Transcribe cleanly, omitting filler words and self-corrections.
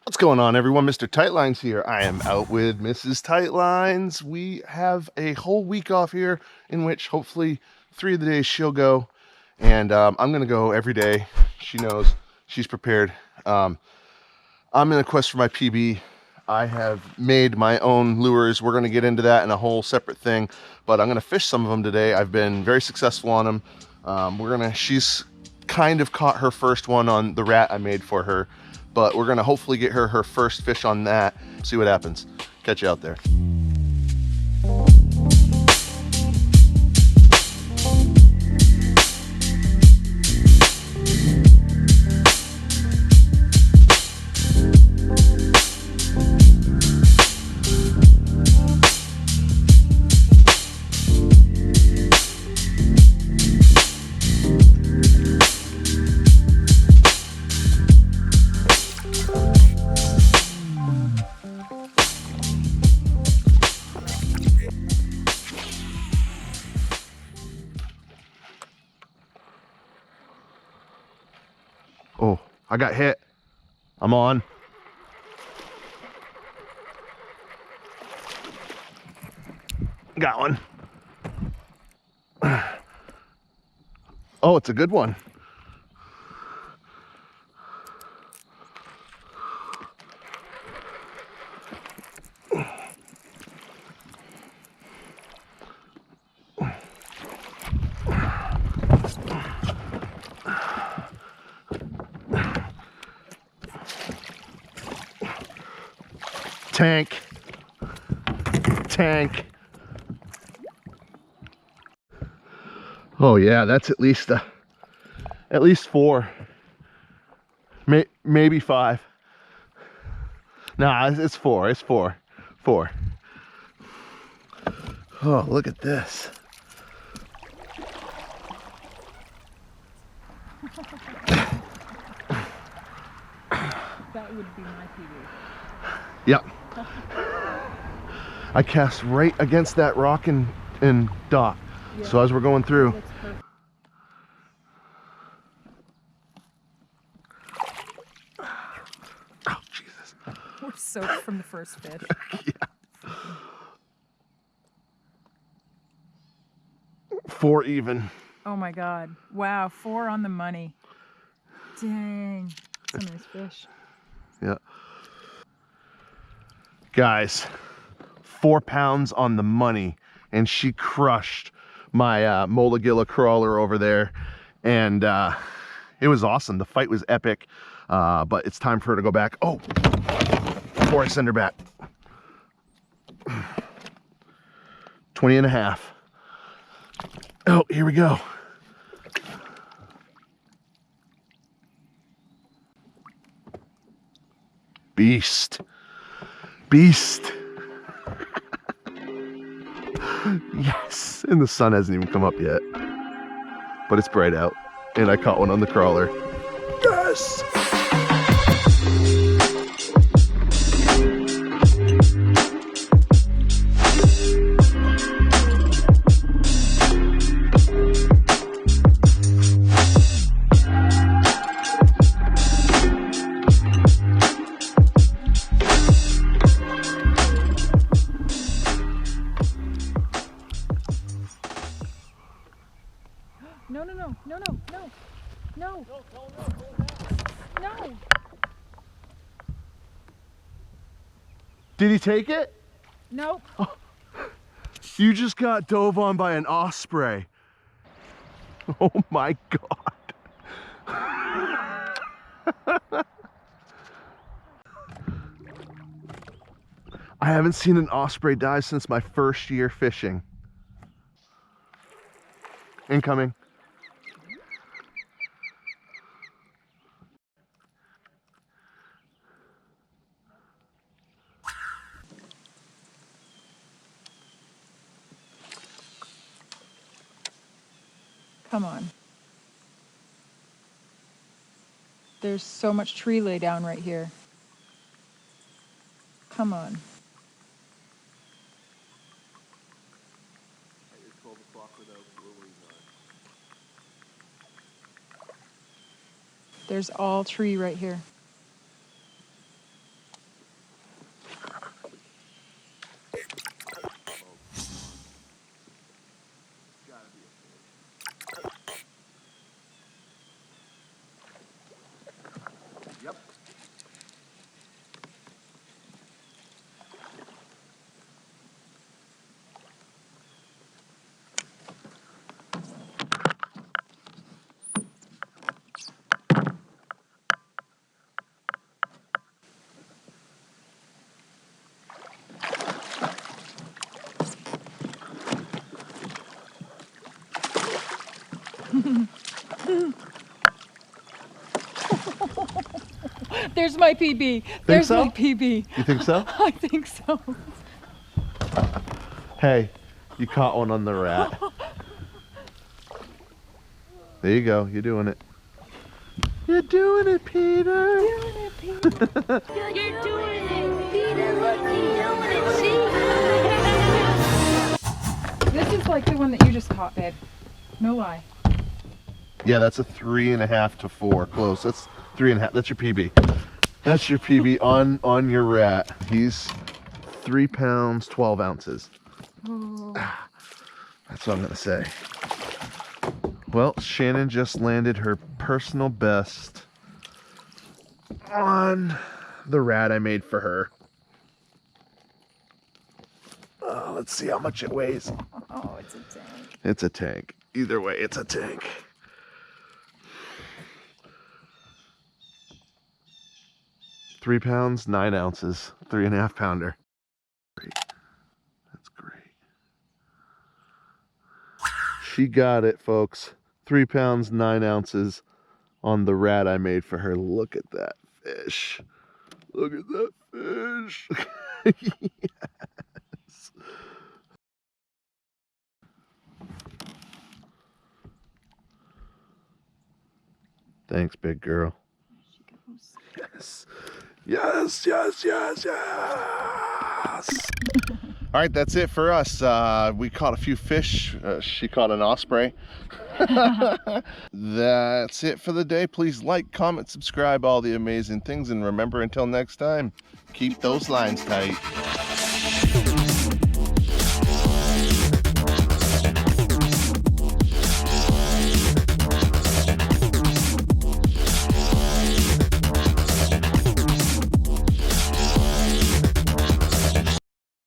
What's going on, everyone? Mr. Tightlines here. I am out with Mrs. Tightlines. We have a whole week off here in which hopefully 3 of the days she'll go, and I'm going to go every day. She knows. She's prepared. I'm in a quest for my PB. I have made my own lures. We're going to get into that in a whole separate thing, but I'm going to fish some of them today. I've been very successful on them. She's kind of caught her first one on the rat I made for her, but we're gonna hopefully get her first fish on that. See what happens. Catch you out there. Oh, I got hit. I'm on. Got one. Oh, it's a good one. Tank. Oh yeah, that's at least 4, maybe 5. Nah, it's 4. It's 4. Oh, look at this. That would be my PB. Yep. I cast right against that rock and dock. Yeah. So as we're going through. Oh, Jesus. We're soaked from the first fish. Yeah. 4 even. Oh my God. Wow, 4 on the money. Dang. That's a nice fish. Yeah. Guys, 4 pounds on the money, and she crushed my Molagilla crawler over there, and it was awesome. The fight was epic, but it's time for her to go back. Oh, before I send her back. 20 and a half. Oh, here we go. Beast. Yes, and the sun hasn't even come up yet, but it's bright out, and I caught one on the crawler. Yes! No. Did he take it? Nope. Oh, you just got dove on by an osprey. Oh my God. I haven't seen an osprey dive since my first year fishing. Incoming. Come on. There's so much tree lay down right here. Come on. It's 12 o'clock without lilies on. There's all tree right here. There's my PB. There's so? my PB. You think so? I think so. Hey, you caught one on the rat. There you go. You're doing it. You're doing it, Peter. Doing it, Peter. You're doing it, Peter. Look, you're doing it. See? This is like the one that you just caught, babe. No lie. Yeah, that's a 3.5 to 4. Close. That's 3.5. That's your PB. That's your PB on your rat. He's 3 pounds, 12 ounces. Oh. That's what I'm gonna say. Well, Shannon just landed her personal best on the rat I made for her. Let's see how much it weighs. Oh, it's a tank. It's a tank. Either way, it's a tank. £3 pounds, 9 ounces, 3.5 pounder. Great. That's great. She got it, folks. 3 pounds, 9 ounces on the rat I made for her. Look at that fish. Look at that fish. Yes. Thanks, big girl. Yes. Yes, yes, yes, yes. All right, that's it for us. We caught a few fish. She caught an osprey. That's it for the day. Please like, comment, subscribe, all the amazing things. And remember, until next time, keep those lines tight.